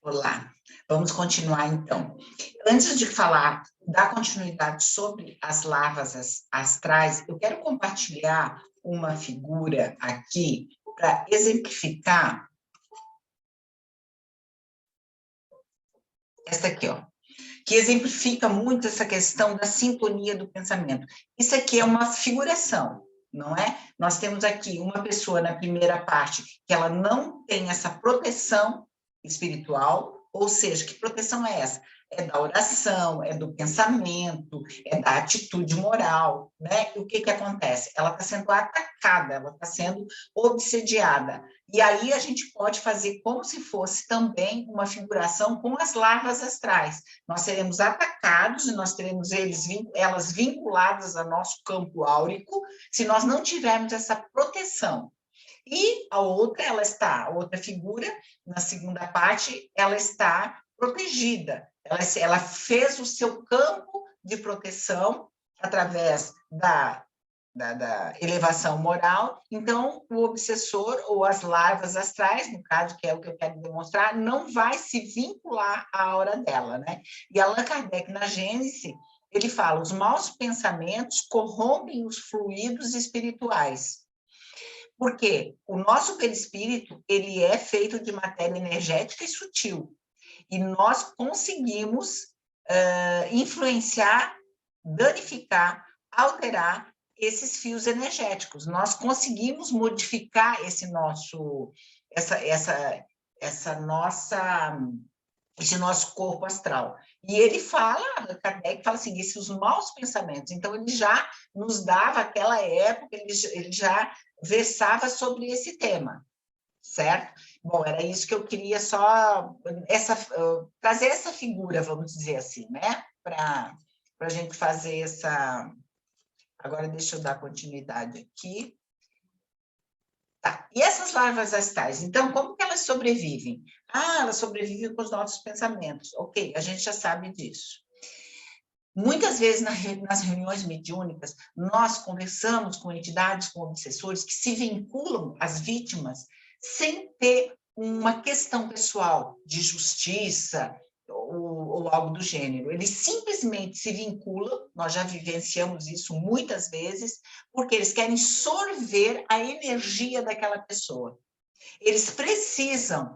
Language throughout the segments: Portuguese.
Olá, vamos continuar então. Antes de falar, dar continuidade sobre as larvas astrais, eu quero compartilhar uma figura aqui para exemplificar essa aqui, ó, que exemplifica muito essa questão da sintonia do pensamento. Isso aqui é uma figuração, não é? Nós temos aqui uma pessoa na primeira parte que ela não tem essa proteção espiritual, ou seja, que proteção é essa? É da oração, é do pensamento, é da atitude moral, né? E o que acontece? Ela está sendo atacada, ela está sendo obsediada. E aí a gente pode fazer como se fosse também uma figuração com as larvas astrais. Nós seremos atacados e nós teremos elas vinculadas ao nosso campo áurico, se nós não tivermos essa proteção. E a outra figura, na segunda parte, ela está protegida. Ela fez o seu campo de proteção através da elevação moral. Então, o obsessor ou as larvas astrais, no caso, que é o que eu quero demonstrar, não vai se vincular à aura dela, né? E Allan Kardec, na Gênese, ele fala, os maus pensamentos corrompem os fluidos espirituais. Porque o nosso perispírito, ele é feito de matéria energética e sutil. E nós conseguimos influenciar, danificar, alterar esses fios energéticos. Nós conseguimos modificar esse nosso corpo astral. E ele fala, Kardec fala assim, esses maus pensamentos. Então, ele já nos dava, aquela época, ele já versava sobre esse tema, certo? Bom, era isso que eu queria só trazer essa figura, vamos dizer assim, né? Para a gente fazer essa... Agora, deixa eu dar continuidade aqui. Tá. E essas larvas astrais, então, como que elas sobrevivem? Elas sobrevivem com os nossos pensamentos. Ok, a gente já sabe disso. Muitas vezes, nas reuniões mediúnicas, nós conversamos com entidades, com obsessores, que se vinculam às vítimas sem ter uma questão pessoal de justiça ou algo do gênero. Eles simplesmente se vinculam, nós já vivenciamos isso muitas vezes, porque eles querem sorver a energia daquela pessoa. Eles precisam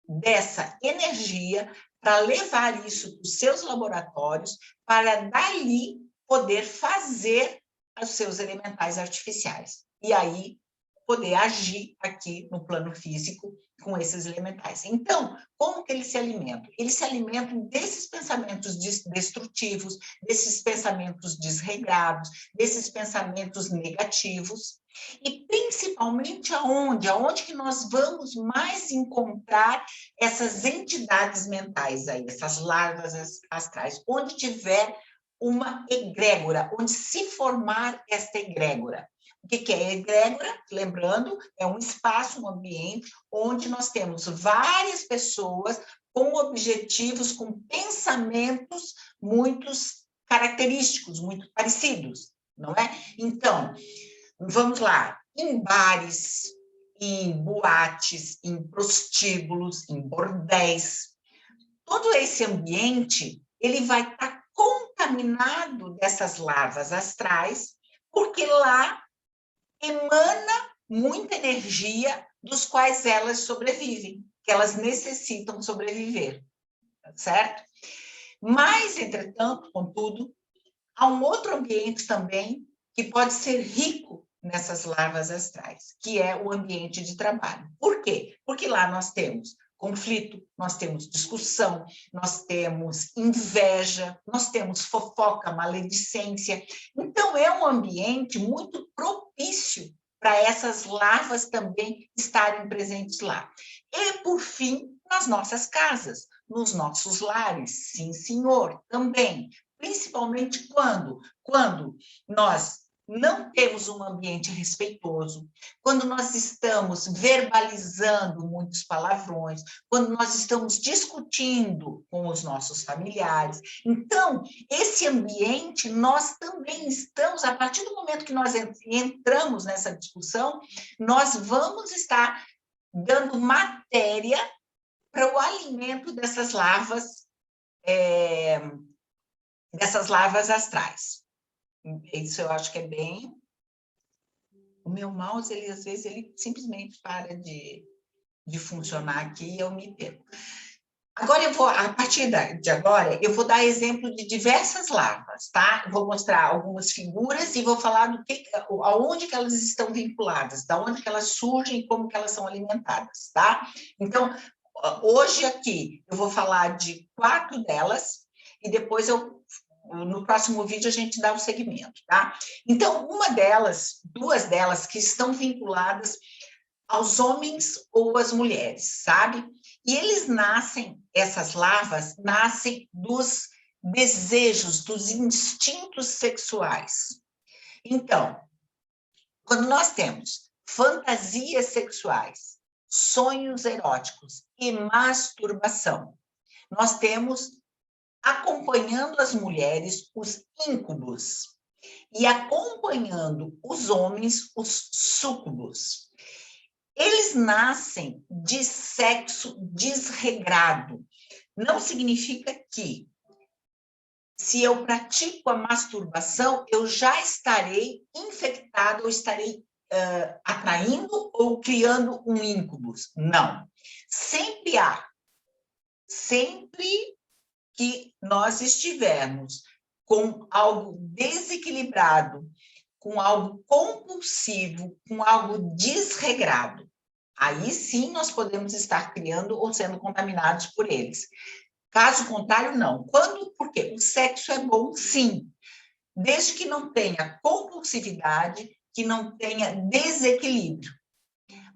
dessa energia para levar isso para os seus laboratórios, para dali poder fazer os seus elementais artificiais. E aí, poder agir aqui no plano físico com esses elementais. Então, como que eles se alimentam? Eles se alimentam desses pensamentos destrutivos, desses pensamentos desregrados, desses pensamentos negativos, e principalmente aonde? Aonde que nós vamos mais encontrar essas entidades mentais aí, essas larvas astrais? Onde tiver uma egrégora, onde se formar esta egrégora. O que é egrégora? Lembrando, é um espaço, um ambiente, onde nós temos várias pessoas com objetivos, com pensamentos muito característicos, muito parecidos, não é? Então, vamos lá, em bares, em boates, em prostíbulos, em bordéis, todo esse ambiente, ele vai estar contaminado dessas larvas astrais, porque lá emana muita energia dos quais elas sobrevivem, que elas necessitam sobreviver, certo? Mas, entretanto, contudo, há um outro ambiente também que pode ser rico nessas larvas astrais, que é o ambiente de trabalho. Por quê? Porque lá nós temos conflito, nós temos discussão, nós temos inveja, nós temos fofoca, maledicência. Então, é um ambiente muito propício para essas larvas também estarem presentes lá. E, por fim, nas nossas casas, nos nossos lares, sim, senhor, também. Principalmente quando nós não temos um ambiente respeitoso, quando nós estamos verbalizando muitos palavrões, quando nós estamos discutindo com os nossos familiares. Então, esse ambiente, nós também estamos, a partir do momento que nós entramos nessa discussão, nós vamos estar dando matéria para o alimento dessas larvas astrais. Isso eu acho que é bem... O meu mouse, ele, às vezes, ele simplesmente para de funcionar aqui e eu me perco. Agora, a partir de agora, eu vou dar exemplo de diversas larvas, tá? Eu vou mostrar algumas figuras e vou falar aonde que elas estão vinculadas, da onde que elas surgem e como que elas são alimentadas, tá? Então, hoje aqui, eu vou falar de 4 delas e depois no próximo vídeo a gente dá o segmento, tá? Então, 2 delas que estão vinculadas aos homens ou às mulheres, sabe? E essas larvas nascem dos desejos, dos instintos sexuais. Então, quando nós temos fantasias sexuais, sonhos eróticos e masturbação, nós temos, acompanhando as mulheres, os íncubos, e acompanhando os homens, os súcubos. Eles nascem de sexo desregrado. Não significa que, se eu pratico a masturbação, eu já estarei infectado, ou estarei atraindo ou criando um íncubus. Não. Sempre que nós estivermos com algo desequilibrado, com algo compulsivo, com algo desregrado, aí sim nós podemos estar criando ou sendo contaminados por eles. Caso contrário, não. Porque o sexo é bom, sim, desde que não tenha compulsividade, que não tenha desequilíbrio.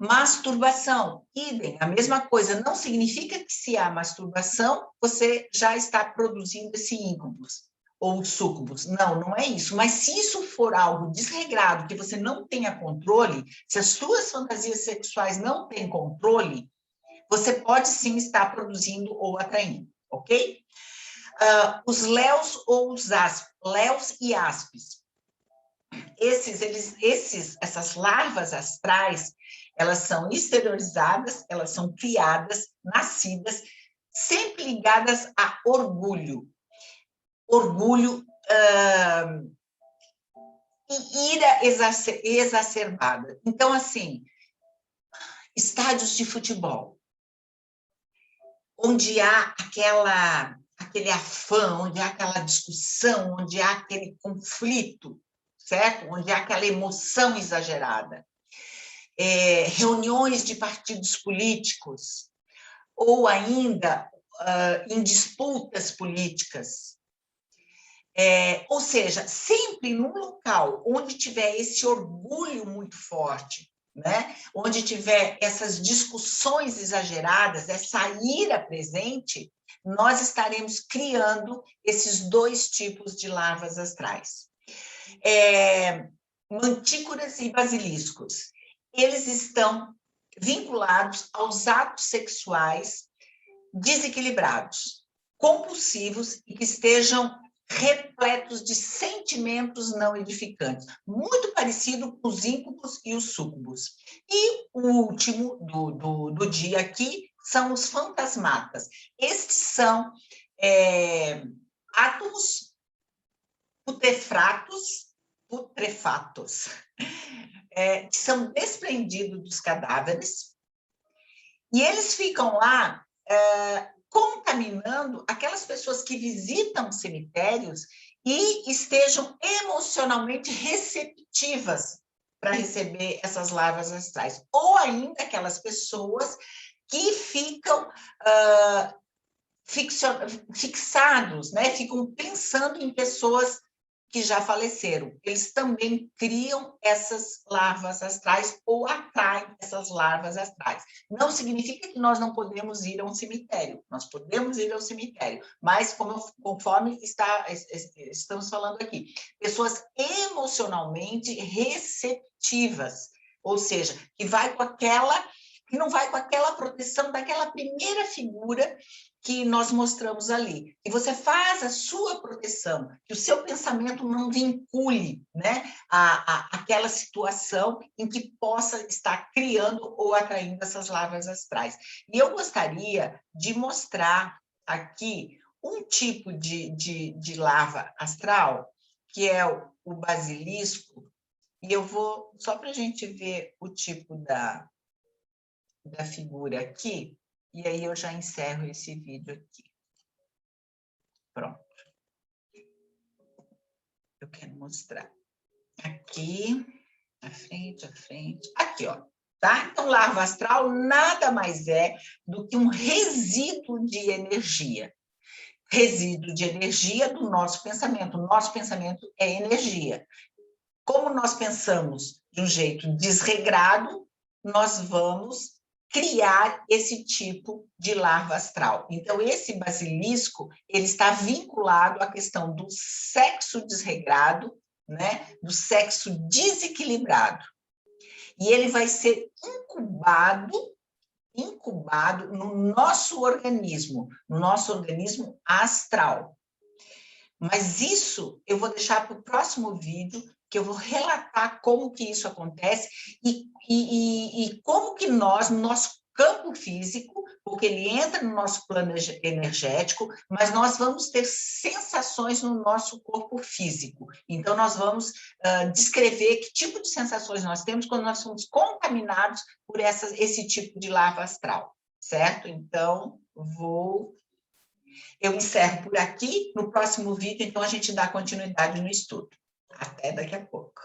Masturbação, idem, a mesma coisa. Não significa que se há masturbação, você já está produzindo esse íncubus ou súcubus. Não, não é isso. Mas se isso for algo desregrado, que você não tenha controle, se as suas fantasias sexuais não têm controle, você pode sim estar produzindo ou atraindo, ok? Os léus ou os áspis, léus e áspis. Essas larvas astrais, elas são exteriorizadas, elas são criadas, nascidas, sempre ligadas a orgulho. Orgulho e ira exacerbada. Então, assim, estádios de futebol, onde há aquele afã, onde há aquela discussão, onde há aquele conflito, certo? Onde há aquela emoção exagerada. Reuniões de partidos políticos, ou ainda em disputas políticas. Ou seja, sempre num local onde tiver esse orgulho muito forte, né? Onde tiver essas discussões exageradas, essa ira presente, nós estaremos criando esses 2 tipos de larvas astrais. Mantícoras e basiliscos, eles estão vinculados aos atos sexuais desequilibrados, compulsivos e que estejam repletos de sentimentos não edificantes, muito parecido com os íncubos e os súcubos. E o último do dia aqui são os fantasmatas. Estes são átomos putrefatos, que são desprendidos dos cadáveres, e eles ficam lá contaminando aquelas pessoas que visitam cemitérios e estejam emocionalmente receptivas para receber essas larvas astrais, ou ainda aquelas pessoas que ficam fixados, né? Ficam pensando em pessoas que já faleceram. Eles também criam essas larvas astrais ou atraem essas larvas astrais. Não significa que nós não podemos ir a um cemitério. Nós podemos ir ao cemitério, mas conforme estamos falando aqui, pessoas emocionalmente receptivas, ou seja, que não vai com aquela proteção daquela primeira figura que nós mostramos ali. E você faz a sua proteção, que o seu pensamento não vincule, né, aquela situação em que possa estar criando ou atraindo essas larvas astrais. E eu gostaria de mostrar aqui um tipo de larva astral, que é o basilisco, e eu vou, só para a gente ver o tipo da figura aqui, e aí eu já encerro esse vídeo aqui. Pronto. Eu quero mostrar. Aqui, à frente. Aqui, ó. Tá? Então, larva astral nada mais é do que um resíduo de energia. Resíduo de energia do nosso pensamento. O nosso pensamento é energia. Como nós pensamos de um jeito desregrado, nós vamos criar esse tipo de larva astral. Então, esse basilisco, ele está vinculado à questão do sexo desregrado, né? Do sexo desequilibrado. E ele vai ser incubado no nosso organismo astral. Mas isso eu vou deixar para o próximo vídeo, que eu vou relatar como que isso acontece e como que nós, no nosso campo físico, porque ele entra no nosso plano energético, mas nós vamos ter sensações no nosso corpo físico. Então, nós vamos descrever que tipo de sensações nós temos quando nós somos contaminados por esse tipo de larva astral, certo? Então, eu encerro por aqui. No próximo vídeo, então, a gente dá continuidade no estudo. Até daqui a pouco.